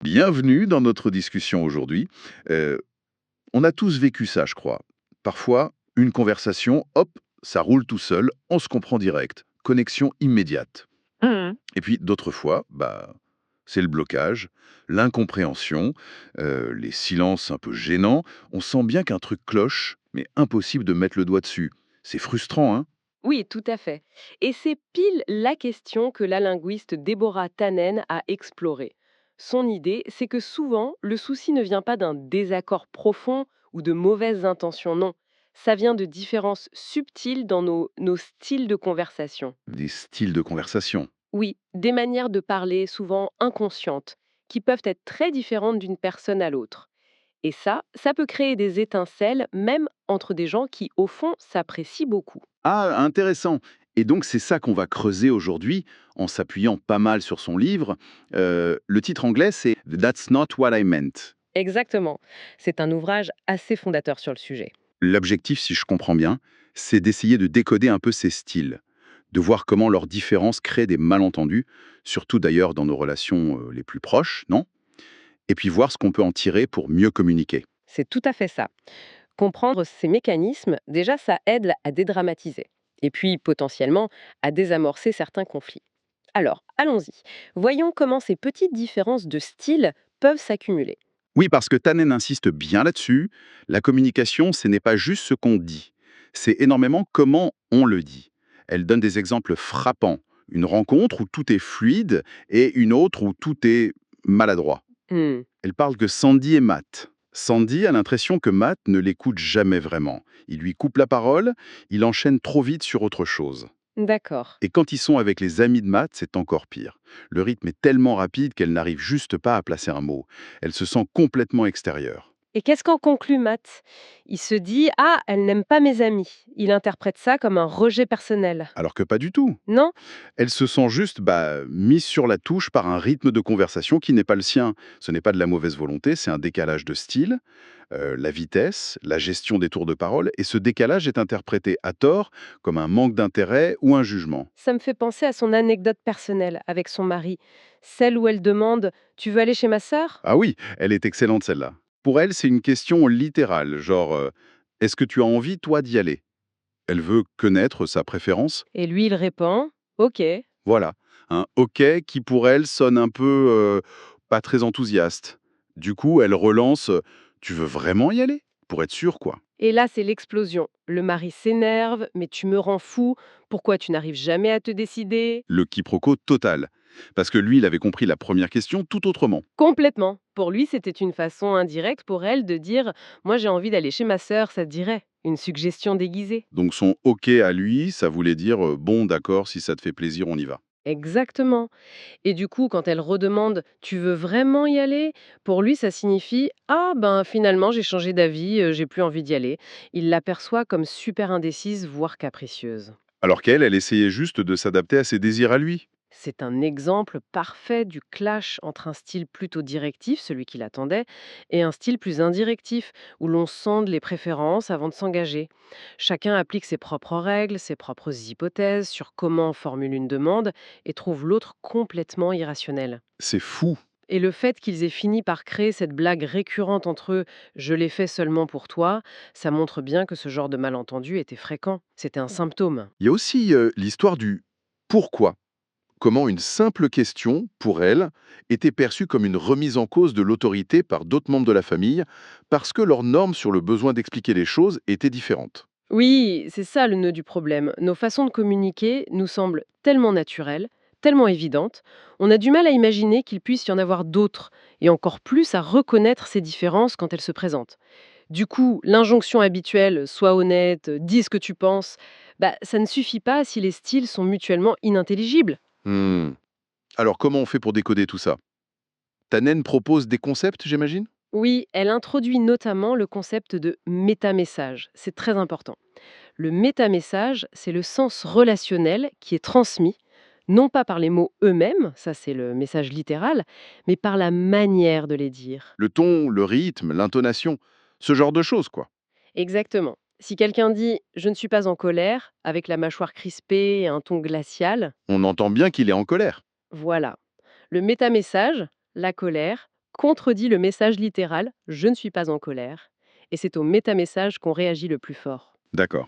Bienvenue dans notre discussion aujourd'hui. Euh, on a tous vécu ça, je crois. Parfois, une conversation, hop, ça roule tout seul, on se comprend direct. Connexion immédiate. Mhm. Et puis d'autres fois, c'est le blocage, l'incompréhension, les silences un peu gênants. On sent bien qu'un truc cloche, mais impossible de mettre le doigt dessus. C'est frustrant, hein? Oui, tout à fait. Et c'est pile la question que la linguiste Deborah Tannen a explorée. Son idée, c'est que souvent, le souci ne vient pas d'un désaccord profond ou de mauvaises intentions, non. Ça vient de différences subtiles dans nos styles de conversation. Des styles de conversation. Oui, des manières de parler souvent inconscientes, qui peuvent être très différentes d'une personne à l'autre. Et ça peut créer des étincelles, même entre des gens qui, au fond, s'apprécient beaucoup. Ah, intéressant. Et donc, c'est ça qu'on va creuser aujourd'hui en s'appuyant pas mal sur son livre. Le titre anglais, c'est That's Not What I Meant. Exactement. C'est un ouvrage assez fondateur sur le sujet. L'objectif, si je comprends bien, c'est d'essayer de décoder un peu ces styles, de voir comment leurs différences créent des malentendus, surtout d'ailleurs dans nos relations les plus proches, non? Et puis voir ce qu'on peut en tirer pour mieux communiquer. C'est tout à fait ça. Comprendre ces mécanismes, déjà, ça aide à dédramatiser. Et puis, potentiellement, à désamorcer certains conflits. Alors, allons-y. Voyons comment ces petites différences de style peuvent s'accumuler. Oui, parce que Tannen insiste bien là-dessus, la communication, ce n'est pas juste ce qu'on dit, c'est énormément comment on le dit. Elle donne des exemples frappants. Une rencontre où tout est fluide et une autre où tout est maladroit. Hmm, Elle parle que Sandy et Matt. Sandy a l'impression que Matt ne l'écoute jamais vraiment. Il lui coupe la parole, il enchaîne trop vite sur autre chose. d'accord. Et quand ils sont avec les amis de Matt, c'est encore pire. Le rythme est tellement rapide qu'elle n'arrive juste pas à placer un mot. Elle se sent complètement extérieure. Et qu'est-ce qu'en conclut Matt? Il se dit: Ah, elle n'aime pas mes amis. Il interprète ça comme un rejet personnel. Alors que pas du tout. Non? Elle se sent juste mise sur la touche par un rythme de conversation qui n'est pas le sien. Ce n'est pas de la mauvaise volonté, c'est un décalage de style, la vitesse, la gestion des tours de parole, et ce décalage est interprété à tort comme un manque d'intérêt ou un jugement. Ça me fait penser à son anecdote personnelle avec son mari, celle où elle demande: Tu veux aller chez ma sœur? Ah oui, elle est excellente celle-là. Pour elle, c'est une question littérale, genre est-ce que tu as envie, toi, d'y aller? Elle veut connaître sa préférence. Et lui, il répond: Ok. Voilà. Un OK qui, pour elle, sonne un peu pas très enthousiaste. Du coup, elle relance tu veux vraiment y aller? Pour être sûr, quoi. Et là, c'est l'explosion. Le mari s'énerve: Mais tu me rends fou, pourquoi tu n'arrives jamais à te décider? Le quiproquo total. Parce que lui, il avait compris la première question tout autrement. Complètement. Pour lui, c'était une façon indirecte pour elle de dire: Moi, j'ai envie d'aller chez ma sœur, ça te dirait? Une suggestion déguisée. Donc son OK à lui, ça voulait dire bon, d'accord, si ça te fait plaisir, on y va. Exactement. Et du coup, quand elle redemande: «Tu veux vraiment y aller?» Pour lui, ça signifie: «Ah ben, finalement, j'ai changé d'avis, j'ai plus envie d'y aller». Il l'aperçoit comme super indécise, voire capricieuse. Alors qu'elle, elle essayait juste de s'adapter à ses désirs à lui. C'est un exemple parfait du clash entre un style plutôt directif, celui qu'il attendait, et un style plus indirectif, où l'on sonde les préférences avant de s'engager. Chacun applique ses propres règles, ses propres hypothèses sur comment on formule une demande, et trouve l'autre complètement irrationnel. C'est fou. Et le fait qu'ils aient fini par créer cette blague récurrente entre eux, «Je l'ai fait seulement pour toi», ça montre bien que ce genre de malentendu était fréquent. C'était un symptôme. Il y a aussi l'histoire du pourquoi. Comment une simple question, pour elle, était perçue comme une remise en cause de l'autorité par d'autres membres de la famille, parce que leurs normes sur le besoin d'expliquer les choses étaient différentes. Oui, c'est ça le nœud du problème. Nos façons de communiquer nous semblent tellement naturelles, tellement évidentes, on a du mal à imaginer qu'il puisse y en avoir d'autres, et encore plus à reconnaître ces différences quand elles se présentent. Du coup, l'injonction habituelle, sois honnête, dis ce que tu penses, ça ne suffit pas si les styles sont mutuellement inintelligibles. Hmm. Alors comment on fait pour décoder tout ça? Tannen propose des concepts, j'imagine? Oui, elle introduit notamment le concept de métamessage. C'est très important. Le métamessage, c'est le sens relationnel qui est transmis, non pas par les mots eux-mêmes, ça c'est le message littéral, mais par la manière de les dire. Le ton, le rythme, l'intonation, ce genre de choses, quoi. Exactement. Si quelqu'un dit je ne suis pas en colère, avec la mâchoire crispée et un ton glacial, On entend bien qu'il est en colère. voilà. Le métamessage, la colère, contredit le message littéral «je ne suis pas en colère», et c'est au métamessage qu'on réagit le plus fort. D'accord.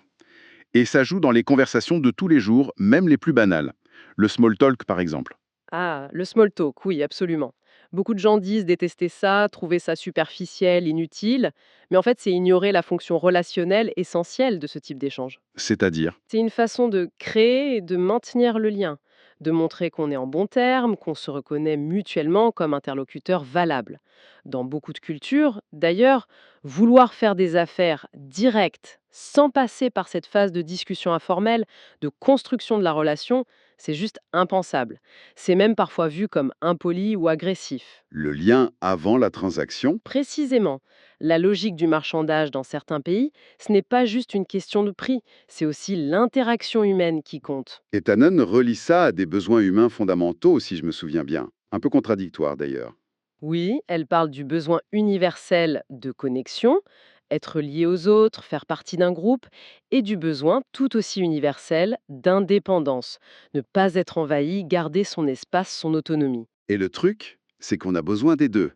Et ça joue dans les conversations de tous les jours, même les plus banales. Le small talk, par exemple. Ah, le small talk, oui, absolument. Beaucoup de gens disent détester ça, trouver ça superficiel, inutile, mais en fait, c'est ignorer la fonction relationnelle essentielle de ce type d'échange. C'est-à-dire, C'est une façon de créer et de maintenir le lien, de montrer qu'on est en bon terme, qu'on se reconnaît mutuellement comme interlocuteur valable. Dans beaucoup de cultures, d'ailleurs, vouloir faire des affaires directes, sans passer par cette phase de discussion informelle, de construction de la relation, c'est juste impensable. C'est même parfois vu comme impoli ou agressif. le lien avant la transaction. Précisément, la logique du marchandage dans certains pays, ce n'est pas juste une question de prix, c'est aussi l'interaction humaine qui compte. Et Tannen relie ça à des besoins humains fondamentaux, si je me souviens bien. Un peu contradictoire, d'ailleurs. Oui, elle parle du besoin universel de connexion, être lié aux autres, faire partie d'un groupe, et du besoin tout aussi universel d'indépendance, ne pas être envahi, garder son espace, son autonomie. Et le truc, c'est qu'on a besoin des deux.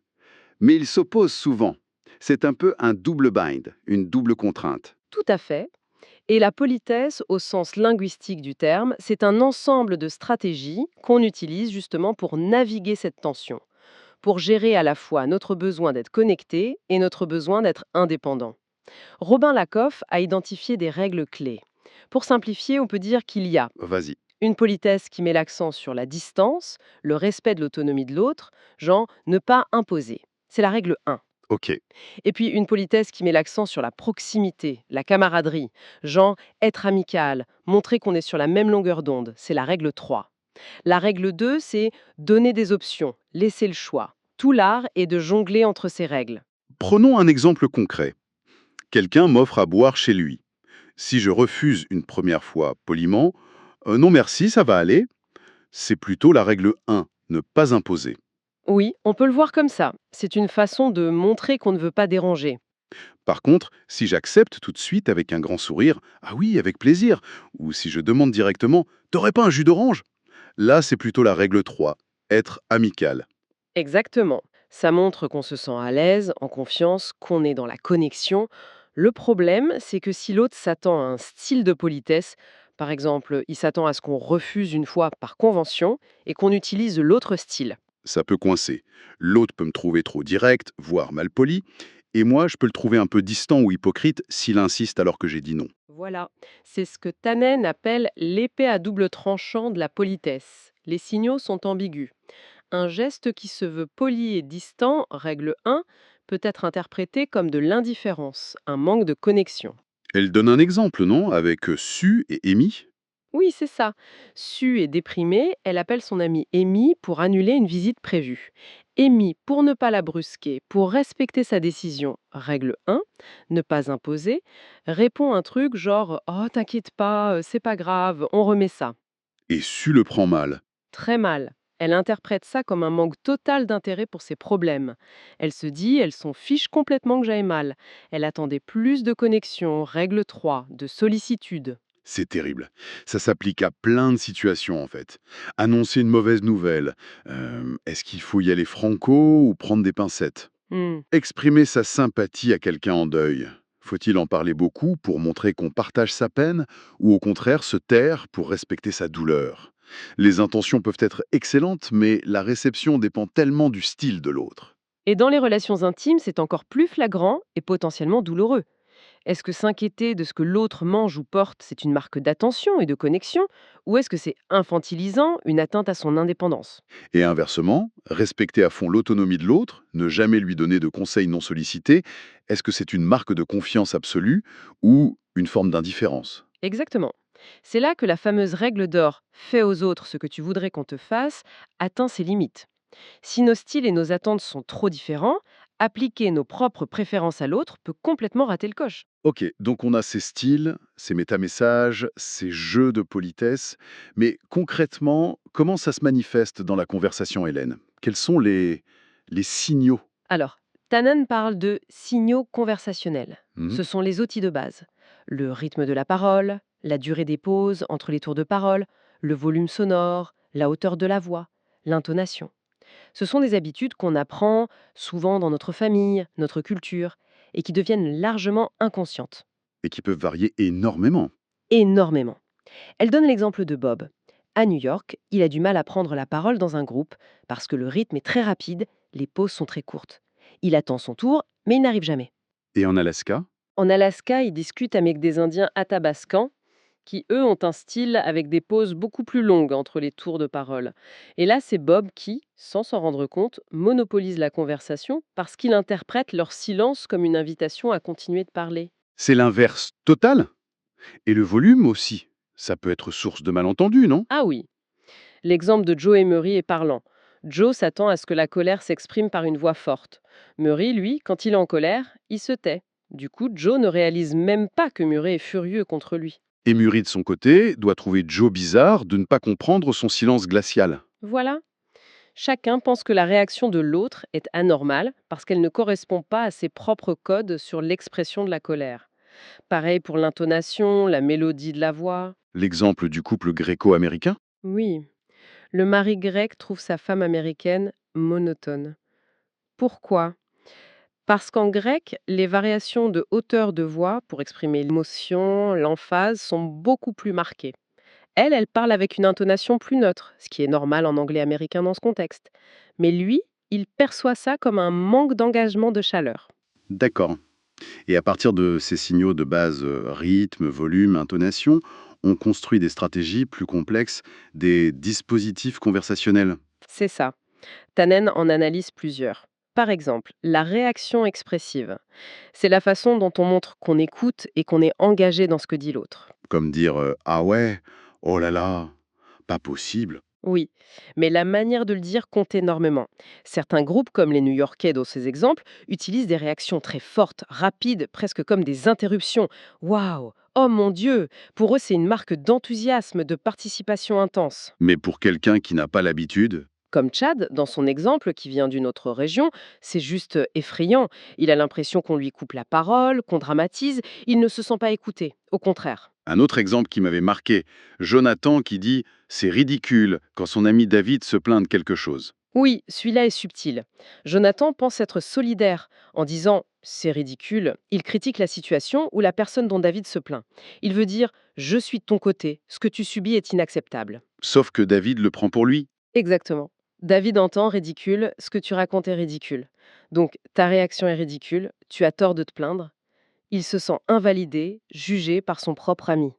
Mais ils s'opposent souvent. C'est un peu un double bind, une double contrainte. Tout à fait. Et la politesse, au sens linguistique du terme, c'est un ensemble de stratégies qu'on utilise justement pour naviguer cette tension, pour gérer à la fois notre besoin d'être connecté et notre besoin d'être indépendant. Robin Lakoff a identifié des règles clés. Pour simplifier, on peut dire qu'il y a Vas-y. une politesse qui met l'accent sur la distance, le respect de l'autonomie de l'autre, genre ne pas imposer. C'est la règle 1. Ok. Et puis une politesse qui met l'accent sur la proximité, la camaraderie, genre être amical, montrer qu'on est sur la même longueur d'onde, c'est la règle 3. La règle 2, c'est donner des options, laisser le choix. Tout l'art est de jongler entre ces règles. Prenons un exemple concret. Quelqu'un m'offre à boire chez lui. Si je refuse une première fois poliment, non merci, ça va aller, c'est plutôt la règle 1, ne pas imposer. Oui, on peut le voir comme ça. C'est une façon de montrer qu'on ne veut pas déranger. Par contre, si j'accepte tout de suite avec un grand sourire, ah oui, avec plaisir, ou si je demande directement, t'aurais pas un jus d'orange? Là, c'est plutôt la règle 3, être amical. Exactement. Ça montre qu'on se sent à l'aise, en confiance, qu'on est dans la connexion. Le problème, c'est que si l'autre s'attend à un style de politesse, par exemple, il s'attend à ce qu'on refuse une fois par convention et qu'on utilise l'autre style. Ça peut coincer. L'autre peut me trouver trop direct, voire mal poli, et moi, je peux le trouver un peu distant ou hypocrite s'il insiste alors que j'ai dit non. Voilà, c'est ce que Tannen appelle l'épée à double tranchant de la politesse. Les signaux sont ambigus. Un geste qui se veut poli et distant, règle 1, peut être interprété comme de l'indifférence, un manque de connexion. Elle donne un exemple, non? Avec Su et Amy. Oui, c'est ça. Sue est déprimée, elle appelle son amie Amy pour annuler une visite prévue. Amy, pour ne pas la brusquer, pour respecter sa décision, règle 1, ne pas imposer, répond un truc genre «Oh, t'inquiète pas, c'est pas grave, on remet ça». Et Su le prend mal. Très mal. Elle interprète ça comme un manque total d'intérêt pour ses problèmes. Elle se dit, elle s'en fiche complètement que j'aille mal. Elle attendait plus de connexion, règle 3, de sollicitude. C'est terrible. Ça s'applique à plein de situations en fait. Annoncer une mauvaise nouvelle. Est-ce qu'il faut y aller franco ou prendre des pincettes? Hmm. Exprimer sa sympathie à quelqu'un en deuil. Faut-il en parler beaucoup pour montrer qu'on partage sa peine ou au contraire se taire pour respecter sa douleur? Les intentions peuvent être excellentes, mais la réception dépend tellement du style de l'autre. Et dans les relations intimes, c'est encore plus flagrant et potentiellement douloureux. Est-ce que s'inquiéter de ce que l'autre mange ou porte, c'est une marque d'attention et de connexion, ou est-ce que c'est infantilisant, une atteinte à son indépendance? Et inversement, respecter à fond l'autonomie de l'autre, ne jamais lui donner de conseils non sollicités, est-ce que c'est une marque de confiance absolue ou une forme d'indifférence? Exactement. C'est là que la fameuse règle d'or «fais aux autres ce que tu voudrais qu'on te fasse» atteint ses limites. Si nos styles et nos attentes sont trop différents, appliquer nos propres préférences à l'autre peut complètement rater le coche. Ok, donc on a ces styles, ces métamessages, ces jeux de politesse, mais concrètement, comment ça se manifeste dans la conversation, Hélène? Quels sont les signaux? Alors, Tannen parle de signaux conversationnels. Mhm. Ce sont les outils de base. Le rythme de la parole, la durée des pauses entre les tours de parole, le volume sonore, la hauteur de la voix, l'intonation. Ce sont des habitudes qu'on apprend souvent dans notre famille, notre culture, et qui deviennent largement inconscientes. Et qui peuvent varier énormément. Énormément. Elle donne l'exemple de Bob. À New York, il a du mal à prendre la parole dans un groupe parce que le rythme est très rapide, les pauses sont très courtes. Il attend son tour, mais il n'arrive jamais. Et en Alaska? En Alaska, il discute avec des Indiens athabascans qui, eux, ont un style avec des pauses beaucoup plus longues entre les tours de parole. Et là, c'est Bob qui, sans s'en rendre compte, monopolise la conversation parce qu'il interprète leur silence comme une invitation à continuer de parler. C'est l'inverse total. Et le volume aussi. Ça peut être source de malentendus, non? Ah oui, l'exemple de Joe et Murray est parlant. Joe s'attend à ce que la colère s'exprime par une voix forte. Murray, lui, quand il est en colère, il se tait. Du coup, Joe ne réalise même pas que Murray est furieux contre lui. Et Murray, de son côté, doit trouver Joe bizarre de ne pas comprendre son silence glacial. Voilà. Chacun pense que la réaction de l'autre est anormale parce qu'elle ne correspond pas à ses propres codes sur l'expression de la colère. Pareil pour l'intonation, la mélodie de la voix. L'exemple du couple gréco-américain? Oui, le mari grec trouve sa femme américaine monotone. Pourquoi? Parce qu'en grec, les variations de hauteur de voix pour exprimer l'émotion, l'emphase sont beaucoup plus marquées. Elle, elle parle avec une intonation plus neutre, ce qui est normal en anglais américain dans ce contexte. Mais lui, il perçoit ça comme un manque d'engagement de chaleur. D'accord. Et à partir de ces signaux de base, rythme, volume, intonation, on construit des stratégies plus complexes, des dispositifs conversationnels. C'est ça. Tannen en analyse plusieurs. Par exemple, la réaction expressive. C'est la façon dont on montre qu'on écoute et qu'on est engagé dans ce que dit l'autre. Comme dire ah ouais, oh là là, pas possible. Oui, mais la manière de le dire compte énormément. Certains groupes, comme les New-Yorkais dans ces exemples, utilisent des réactions très fortes, rapides, presque comme des interruptions. Waouh! Oh mon Dieu! Pour eux, c'est une marque d'enthousiasme, de participation intense. Mais pour quelqu'un qui n'a pas l'habitude, Comme Chad, dans son exemple, qui vient d'une autre région, c'est juste effrayant. Il a l'impression qu'on lui coupe la parole, qu'on dramatise. Il ne se sent pas écouté. Au contraire. un autre exemple qui m'avait marqué, Jonathan qui dit c'est ridicule quand son ami David se plaint de quelque chose. Oui, celui-là est subtil. Jonathan pense être solidaire en disant c'est ridicule. Il critique la situation ou la personne dont David se plaint. Il veut dire je suis de ton côté, ce que tu subis est inacceptable. Sauf que David le prend pour lui. Exactement. David entend ridicule, ce que tu racontes est ridicule. Donc ta réaction est ridicule, tu as tort de te plaindre. Il se sent invalidé, jugé par son propre ami.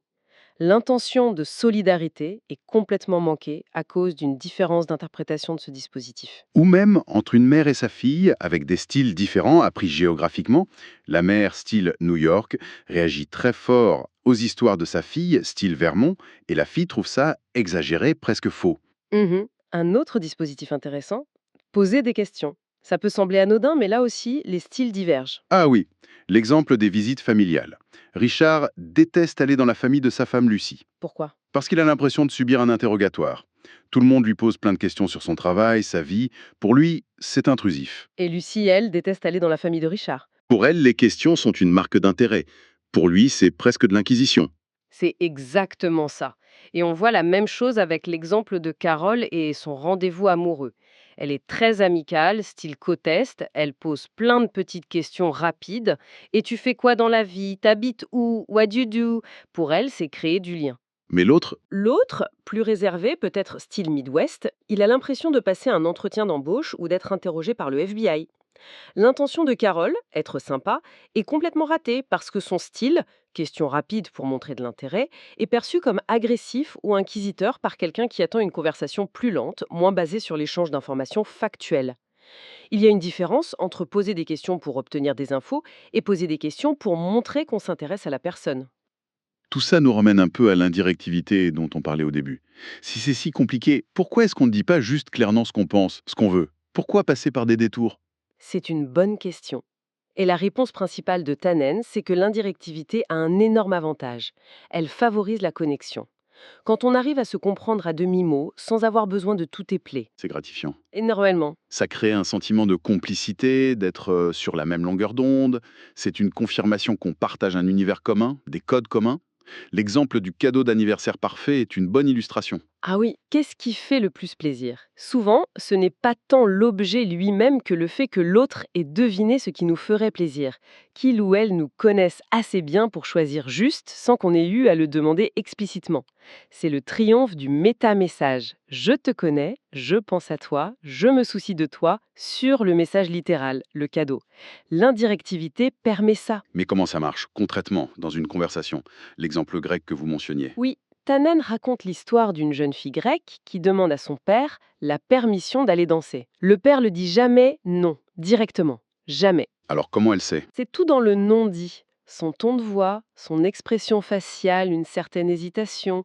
L'intention de solidarité est complètement manquée à cause d'une différence d'interprétation de ce dispositif. Ou même entre une mère et sa fille, avec des styles différents appris géographiquement. La mère, style New York, réagit très fort aux histoires de sa fille, style Vermont, et la fille trouve ça exagéré, presque faux. Mhm. Un autre dispositif intéressant, poser des questions. Ça peut sembler anodin, mais là aussi, les styles divergent. Ah oui, l'exemple des visites familiales. Richard déteste aller dans la famille de sa femme Lucie, Pourquoi? parce qu'il a l'impression de subir un interrogatoire. Tout le monde lui pose plein de questions sur son travail, sa vie. Pour lui, c'est intrusif. Et Lucie, elle, déteste aller dans la famille de Richard. Pour elle, les questions sont une marque d'intérêt. Pour lui, c'est presque de l'inquisition. C'est exactement ça. Et on voit la même chose avec l'exemple de Carole et son rendez-vous amoureux. Elle est très amicale, style co-test, elle pose plein de petites questions rapides. Et tu fais quoi dans la vie? T'habites où? What do you do? Pour elle, c'est créer du lien. Mais l'autre, L'autre, plus réservé, peut-être style Midwest, il a l'impression de passer un entretien d'embauche ou d'être interrogé par le FBI. L'intention de Carole, être sympa, est complètement ratée parce que son style, question rapide pour montrer de l'intérêt, est perçu comme agressif ou inquisiteur par quelqu'un qui attend une conversation plus lente, moins basée sur l'échange d'informations factuelles. Il y a une différence entre poser des questions pour obtenir des infos et poser des questions pour montrer qu'on s'intéresse à la personne. tout ça nous ramène un peu à l'indirectivité dont on parlait au début. Si c'est si compliqué, pourquoi est-ce qu'on ne dit pas juste clairement ce qu'on pense, ce qu'on veut? Pourquoi passer par des détours? C'est une bonne question. Et la réponse principale de Tannen, c'est que l'indirectivité a un énorme avantage. Elle favorise la connexion. Quand on arrive à se comprendre à demi-mot, sans avoir besoin de tout épeler. C'est gratifiant. Énormément. Ça crée un sentiment de complicité, d'être sur la même longueur d'onde. C'est une confirmation qu'on partage un univers commun, des codes communs. L'exemple du cadeau d'anniversaire parfait est une bonne illustration. Ah oui, qu'est-ce qui fait le plus plaisir? Souvent, ce n'est pas tant l'objet lui-même que le fait que l'autre ait deviné ce qui nous ferait plaisir, qu'il ou elle nous connaisse assez bien pour choisir juste sans qu'on ait eu à le demander explicitement. C'est le triomphe du méta-message. Je te connais, je pense à toi, je me soucie de toi sur le message littéral, le cadeau. L'indirectivité permet ça. Mais comment ça marche, concrètement, dans une conversation? L'exemple grec que vous mentionniez. Oui, Tannen raconte l'histoire d'une jeune fille grecque qui demande à son père la permission d'aller danser. Le père le dit jamais non, directement. Jamais. Alors comment elle sait? C'est tout dans le non-dit. Son ton de voix, son expression faciale, une certaine hésitation.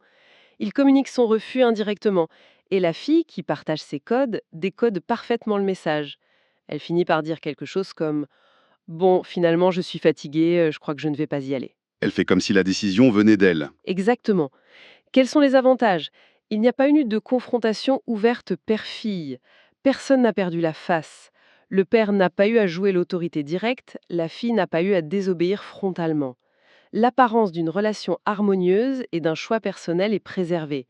Il communique son refus indirectement. Et la fille, qui partage ses codes, décode parfaitement le message. Elle finit par dire quelque chose comme bon, finalement, je suis fatiguée, je crois que je ne vais pas y aller. Elle fait comme si la décision venait d'elle. Exactement. Quels sont les avantages? Il n'y a pas eu de confrontation ouverte père-fille. Personne n'a perdu la face. Le père n'a pas eu à jouer l'autorité directe, la fille n'a pas eu à désobéir frontalement. L'apparence d'une relation harmonieuse et d'un choix personnel est préservée.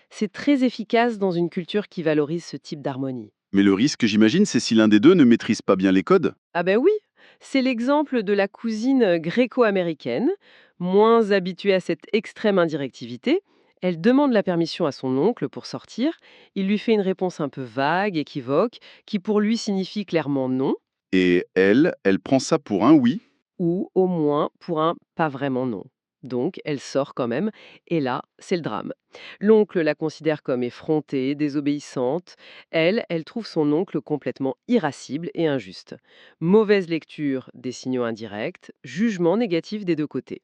C'est très efficace dans une culture qui valorise ce type d'harmonie. Mais le risque, j'imagine, c'est si l'un des deux ne maîtrise pas bien les codes. Ah ben oui, c'est l'exemple de la cousine gréco-américaine, moins habituée à cette extrême indirectivité. Elle demande la permission à son oncle pour sortir. Il lui fait une réponse un peu vague, équivoque, qui pour lui signifie clairement non, Et elle prend ça pour un oui. ou au moins pour un pas vraiment non. Donc elle sort quand même, et là, c'est le drame. L'oncle la considère comme effrontée, désobéissante. Elle trouve son oncle complètement irascible et injuste. Mauvaise lecture des signaux indirects, jugement négatif des deux côtés.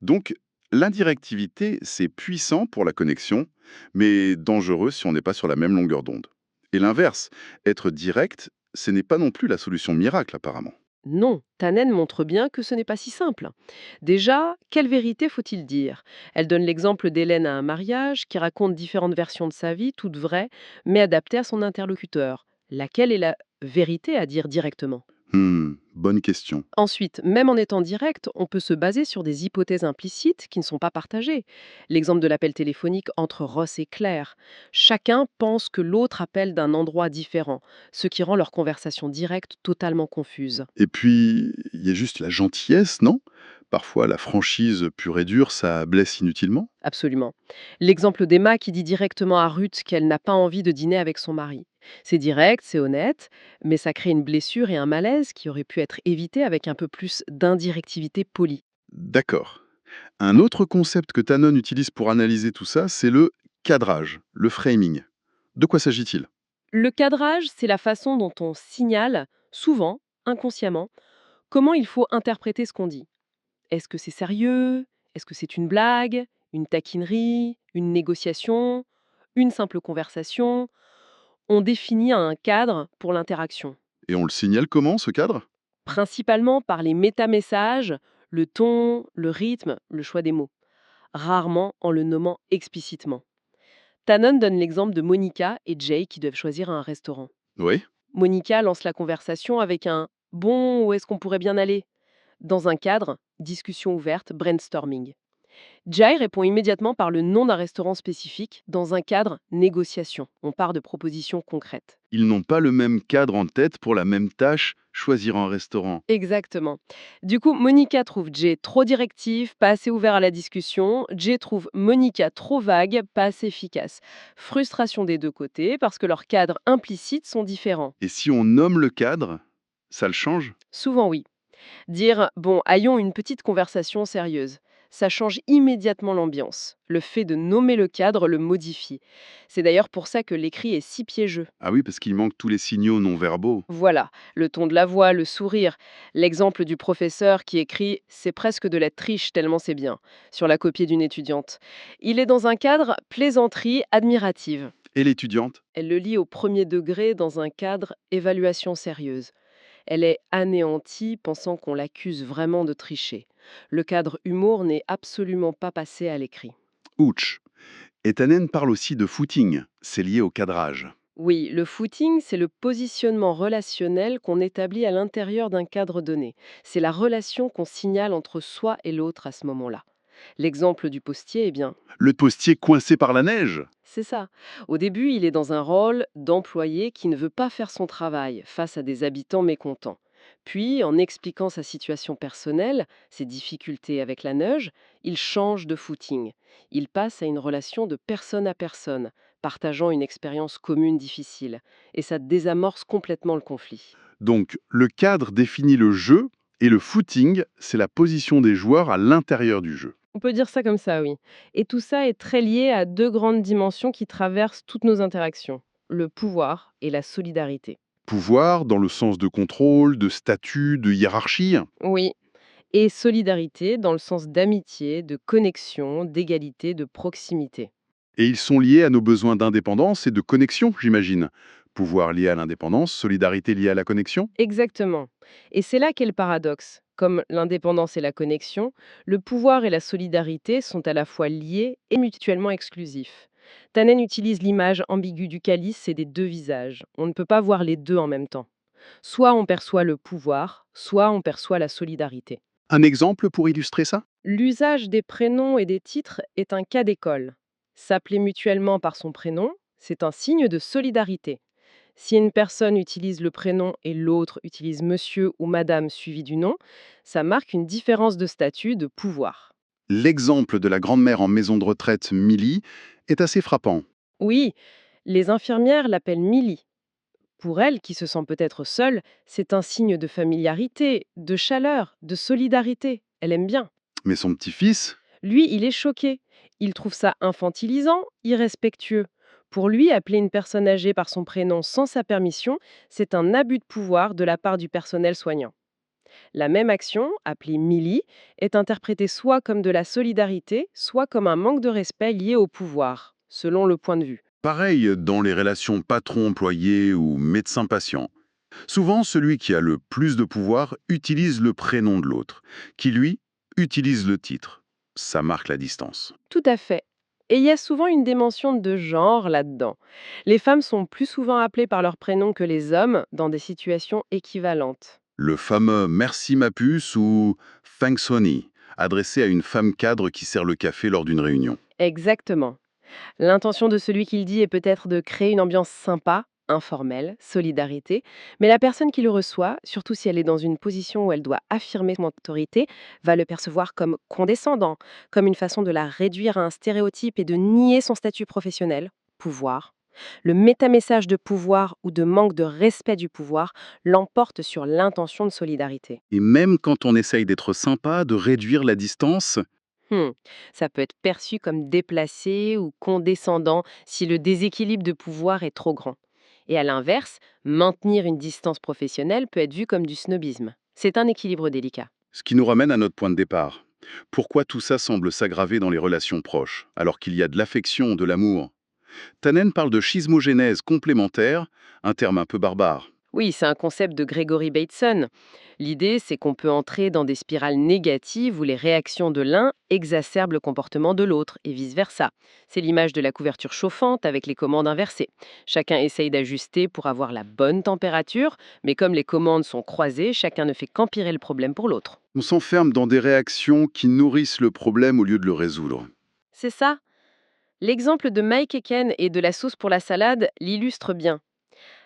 Donc, l'indirectivité, c'est puissant pour la connexion, mais dangereux si on n'est pas sur la même longueur d'onde. Et l'inverse, être direct, ce n'est pas non plus la solution miracle, apparemment. Non, Tannen montre bien que ce n'est pas si simple. Déjà, quelle vérité faut-il dire? Elle donne l'exemple d'Hélène à un mariage qui raconte différentes versions de sa vie, toutes vraies, mais adaptées à son interlocuteur. Laquelle est la vérité à dire directement? Bonne question. Ensuite, même en étant direct, on peut se baser sur des hypothèses implicites qui ne sont pas partagées. L'exemple de l'appel téléphonique entre Ross et Claire. Chacun pense que l'autre appelle d'un endroit différent, ce qui rend leur conversation directe totalement confuse. Et puis, il y a juste la gentillesse, non? Parfois, la franchise pure et dure, ça blesse inutilement. Absolument. L'exemple d'Emma qui dit directement à Ruth qu'elle n'a pas envie de dîner avec son mari. C'est direct, c'est honnête, mais ça crée une blessure et un malaise qui auraient pu être évités avec un peu plus d'indirectivité polie. D'accord. Un autre concept que Tanon utilise pour analyser tout ça, c'est le cadrage, le framing. De quoi s'agit-il? Le cadrage, c'est la façon dont on signale, souvent, inconsciemment, comment il faut interpréter ce qu'on dit. Est-ce que c'est sérieux? Est-ce que c'est une blague? Une taquinerie? Une négociation? Une simple conversation? On définit un cadre pour l'interaction. Et on le signale comment, ce cadre? Principalement par les métamessages, le ton, le rythme, le choix des mots, rarement en le nommant explicitement. Tannen donne l'exemple de Monica et Jay qui doivent choisir un restaurant. Oui. Monica lance la conversation avec un bon, où est-ce qu'on pourrait bien aller? Dans un cadre, discussion ouverte, brainstorming. Jay répond immédiatement par le nom d'un restaurant spécifique, dans un cadre, négociation. On part de propositions concrètes. Ils n'ont pas le même cadre en tête pour la même tâche, choisir un restaurant. Exactement. Du coup, Monica trouve Jay trop directif, pas assez ouvert à la discussion. Jay trouve Monica trop vague, pas assez efficace. Frustration des deux côtés parce que leurs cadres implicites sont différents. Et si on nomme le cadre, ça le change? Souvent oui. Dire bon, ayons une petite conversation sérieuse. Ça change immédiatement l'ambiance. Le fait de nommer le cadre le modifie. C'est d'ailleurs pour ça que l'écrit est si piégeux. Ah oui, parce qu'il manque tous les signaux non verbaux. Voilà, le ton de la voix, le sourire. L'exemple du professeur qui écrit c'est presque de la triche tellement c'est bien sur la copie d'une étudiante. Il est dans un cadre plaisanterie admirative. Et l'étudiante? Elle le lit au premier degré dans un cadre évaluation sérieuse. Elle est anéantie, pensant qu'on l'accuse vraiment de tricher. Le cadre humour n'est absolument pas passé à l'écrit. Ouch. Et Tannen parle aussi de footing, c'est lié au cadrage. Oui, le footing, c'est le positionnement relationnel qu'on établit à l'intérieur d'un cadre donné. C'est la relation qu'on signale entre soi et l'autre à ce moment-là. L'exemple du postier, eh bien, Le postier coincé par la neige? c'est ça. Au début, il est dans un rôle d'employé qui ne veut pas faire son travail face à des habitants mécontents. Puis, en expliquant sa situation personnelle, ses difficultés avec la neige, il change de footing. Il passe à une relation de personne à personne, partageant une expérience commune difficile. Et ça désamorce complètement le conflit. Donc, le cadre définit le jeu et le footing, c'est la position des joueurs à l'intérieur du jeu. On peut dire ça comme ça, oui. Et tout ça est très lié à deux grandes dimensions qui traversent toutes nos interactions, le pouvoir et la solidarité. Pouvoir dans le sens de contrôle, de statut, de hiérarchie. Oui, et solidarité dans le sens d'amitié, de connexion, d'égalité, de proximité. Et ils sont liés à nos besoins d'indépendance et de connexion, j'imagine. Pouvoir lié à l'indépendance, solidarité liée à la connexion. Exactement. Et c'est là qu'est le paradoxe. Comme l'indépendance et la connexion, le pouvoir et la solidarité sont à la fois liés et mutuellement exclusifs. Tannen utilise l'image ambiguë du calice et des deux visages. On ne peut pas voir les deux en même temps. Soit on perçoit le pouvoir, soit on perçoit la solidarité. Un exemple pour illustrer ça? L'usage des prénoms et des titres est un cas d'école. S'appeler mutuellement par son prénom, c'est un signe de solidarité. Si une personne utilise le prénom et l'autre utilise monsieur ou madame suivi du nom, ça marque une différence de statut, de pouvoir. L'exemple de la grand-mère en maison de retraite Millie est assez frappant. Oui, les infirmières l'appellent Millie. Pour elle, qui se sent peut-être seule, c'est un signe de familiarité, de chaleur, de solidarité. Elle aime bien. Mais son petit-fils, Lui, il est choqué. Il trouve ça infantilisant, irrespectueux. Pour lui, appeler une personne âgée par son prénom sans sa permission, c'est un abus de pouvoir de la part du personnel soignant. La même action, appelée Millie, est interprétée soit comme de la solidarité, soit comme un manque de respect lié au pouvoir, selon le point de vue. pareil dans les relations patron-employé ou médecin-patient. Souvent, celui qui a le plus de pouvoir utilise le prénom de l'autre, qui lui utilise le titre. Ça marque la distance. Tout à fait. Et il y a souvent une dimension de genre là-dedans. Les femmes sont plus souvent appelées par leur prénom que les hommes dans des situations équivalentes. Le fameux Merci ma puce ou Thanks honey, adressé à une femme cadre qui sert le café lors d'une réunion. Exactement. L'intention de celui qui le dit est peut-être de créer une ambiance sympa, informelle, solidarité, mais la personne qui le reçoit, surtout si elle est dans une position où elle doit affirmer son autorité, va le percevoir comme condescendant, comme une façon de la réduire à un stéréotype et de nier son statut professionnel, pouvoir. Le métamessage de pouvoir ou de manque de respect du pouvoir l'emporte sur l'intention de solidarité. Et même quand on essaye d'être sympa, de réduire la distance, Hmm. Ça peut être perçu comme déplacé ou condescendant si le déséquilibre de pouvoir est trop grand. Et à l'inverse, maintenir une distance professionnelle peut être vu comme du snobisme. C'est un équilibre délicat. ce qui nous ramène à notre point de départ. Pourquoi tout ça semble s'aggraver dans les relations proches, alors qu'il y a de l'affection, de l'amour? Tannen parle de schismogénèse complémentaire, un terme un peu barbare. Oui, c'est un concept de Gregory Bateson. L'idée, c'est qu'on peut entrer dans des spirales négatives où les réactions de l'un exacerbent le comportement de l'autre et vice-versa. C'est l'image de la couverture chauffante avec les commandes inversées. Chacun essaye d'ajuster pour avoir la bonne température, mais comme les commandes sont croisées, chacun ne fait qu'empirer le problème pour l'autre. On s'enferme dans des réactions qui nourrissent le problème au lieu de le résoudre. C'est ça. L'exemple de Mike et Ken et de la sauce pour la salade l'illustre bien.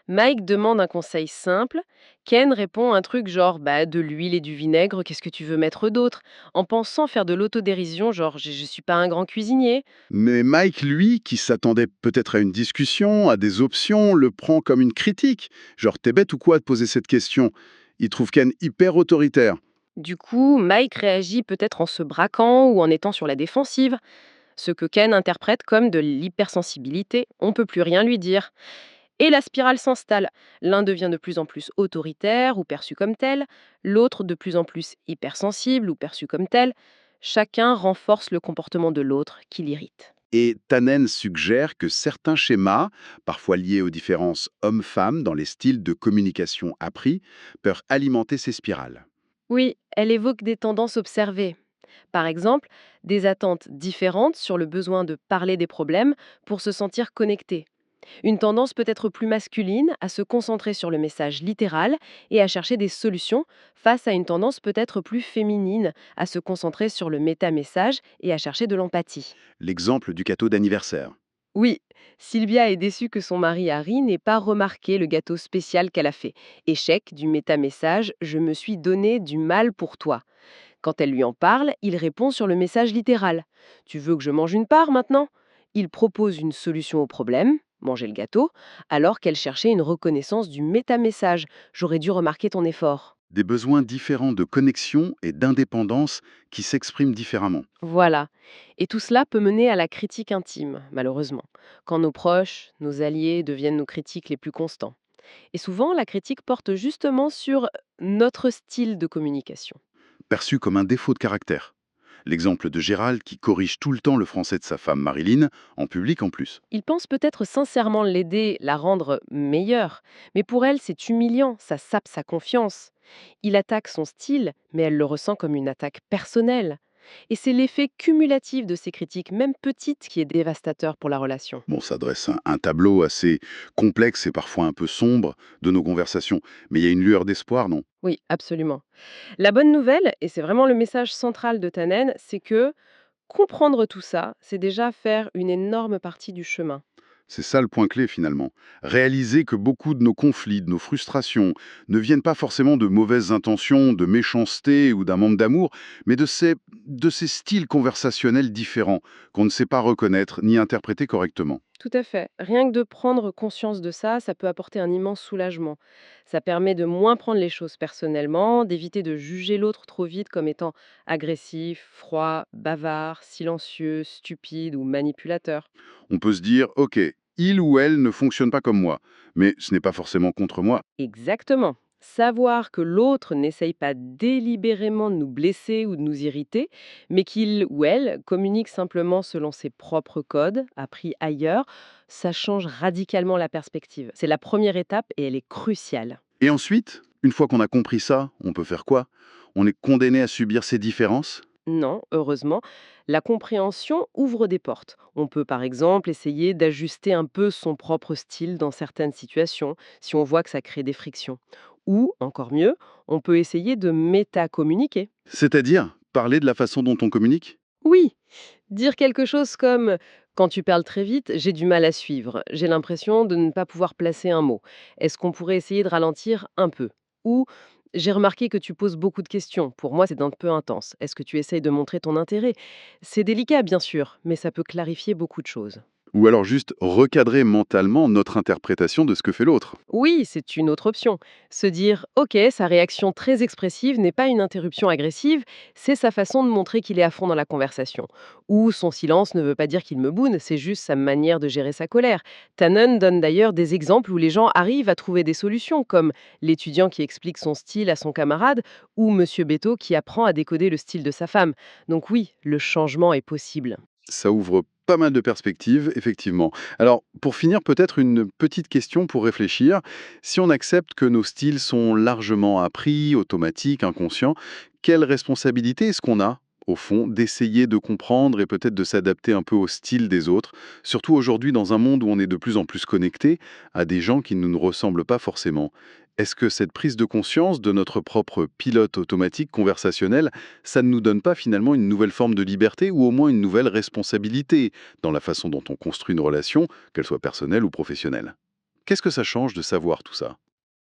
Mike demande un conseil simple. Ken répond un truc genre bah, de l'huile et du vinaigre, qu'est-ce que tu veux mettre d'autre? En pensant faire de l'autodérision, genre je suis pas un grand cuisinier. Mais Mike, lui, qui s'attendait peut-être à une discussion, à des options, le prend comme une critique. Genre, t'es bête ou quoi de poser cette question? Il trouve Ken hyper autoritaire. Du coup, Mike réagit peut-être en se braquant ou en étant sur la défensive, ce que Ken interprète comme de l'hypersensibilité. On peut plus rien lui dire. Et la spirale s'installe. L'un devient de plus en plus autoritaire ou perçu comme tel, l'autre de plus en plus hypersensible ou perçu comme tel. Chacun renforce le comportement de l'autre qui l'irrite. Et Tannen suggère que certains schémas, parfois liés aux différences hommes-femmes dans les styles de communication appris, peuvent alimenter ces spirales. Oui, elle évoque des tendances observées. Par exemple, des attentes différentes sur le besoin de parler des problèmes pour se sentir connecté. Une tendance peut être plus masculine, à se concentrer sur le message littéral et à chercher des solutions, face à une tendance peut-être plus féminine, à se concentrer sur le méta-message et à chercher de l'empathie. L'exemple du gâteau d'anniversaire. Oui, Sylvia est déçue que son mari Harry n'ait pas remarqué le gâteau spécial qu'elle a fait. Échec du méta-message, je me suis donné du mal pour toi. Quand elle lui en parle, il répond sur le message littéral. Tu veux que je mange une part maintenant? Il propose une solution au problème, manger le gâteau, alors qu'elle cherchait une reconnaissance du méta-message. J'aurais dû remarquer ton effort. Des besoins différents de connexion et d'indépendance qui s'expriment différemment. Voilà. Et tout cela peut mener à la critique intime, malheureusement, quand nos proches, nos alliés deviennent nos critiques les plus constants. Et souvent, la critique porte justement sur notre style de communication. Perçu comme un défaut de caractère. L'exemple de Gérald qui corrige tout le temps le français de sa femme Marilyn, en public en plus. Il pense peut-être sincèrement l'aider, la rendre meilleure, mais pour elle, c'est humiliant, ça sape sa confiance. Il attaque son style, mais elle le ressent comme une attaque personnelle. Et c'est l'effet cumulatif de ces critiques, même petites, qui est dévastateur pour la relation. Bon, ça dresse un tableau assez complexe et parfois un peu sombre de nos conversations. Mais il y a une lueur d'espoir, non? Oui, absolument. La bonne nouvelle, et c'est vraiment le message central de Tannen, c'est que comprendre tout ça, c'est déjà faire une énorme partie du chemin. C'est ça le point clé finalement. Réaliser que beaucoup de nos conflits, de nos frustrations, ne viennent pas forcément de mauvaises intentions, de méchanceté ou d'un manque d'amour, mais de ces styles conversationnels différents qu'on ne sait pas reconnaître ni interpréter correctement. Tout à fait. Rien que de prendre conscience de ça, ça peut apporter un immense soulagement. Ça permet de moins prendre les choses personnellement, d'éviter de juger l'autre trop vite comme étant agressif, froid, bavard, silencieux, stupide ou manipulateur. On peut se dire, ok, il ou elle ne fonctionne pas comme moi, mais ce n'est pas forcément contre moi. Exactement. Savoir que l'autre n'essaye pas délibérément de nous blesser ou de nous irriter, mais qu'il ou elle communique simplement selon ses propres codes, appris ailleurs, ça change radicalement la perspective. C'est la première étape et elle est cruciale. Et ensuite, une fois qu'on a compris ça, on peut faire quoi? On est condamné à subir ces différences? Non, heureusement, la compréhension ouvre des portes. On peut par exemple essayer d'ajuster un peu son propre style dans certaines situations, si on voit que ça crée des frictions. Ou, encore mieux, on peut essayer de méta-communiquer. C'est-à-dire parler de la façon dont on communique? Oui, dire quelque chose comme quand tu parles très vite, j'ai du mal à suivre. J'ai l'impression de ne pas pouvoir placer un mot. Est-ce qu'on pourrait essayer de ralentir un peu? Ou j'ai remarqué que tu poses beaucoup de questions. Pour moi, c'est un peu intense. Est-ce que tu essayes de montrer ton intérêt? C'est délicat, bien sûr, mais ça peut clarifier beaucoup de choses. Ou alors juste recadrer mentalement notre interprétation de ce que fait l'autre? Oui, c'est une autre option. Se dire, OK, sa réaction très expressive n'est pas une interruption agressive, c'est sa façon de montrer qu'il est à fond dans la conversation. Ou son silence ne veut pas dire qu'il me boude, c'est juste sa manière de gérer sa colère. Tannen donne d'ailleurs des exemples où les gens arrivent à trouver des solutions, comme l'étudiant qui explique son style à son camarade, ou Monsieur Beto qui apprend à décoder le style de sa femme. Donc oui, le changement est possible. Ça ouvre pas mal de perspectives, effectivement. Alors, pour finir, peut-être une petite question pour réfléchir. Si on accepte que nos styles sont largement appris, automatiques, inconscients, quelle responsabilité est-ce qu'on a, au fond, d'essayer de comprendre et peut-être de s'adapter un peu au style des autres, surtout aujourd'hui dans un monde où on est de plus en plus connecté à des gens qui ne nous ressemblent pas forcément? Est-ce que cette prise de conscience de notre propre pilote automatique conversationnel, ça ne nous donne pas finalement une nouvelle forme de liberté ou au moins une nouvelle responsabilité dans la façon dont on construit une relation, qu'elle soit personnelle ou professionnelle? Qu'est-ce que ça change de savoir tout ça?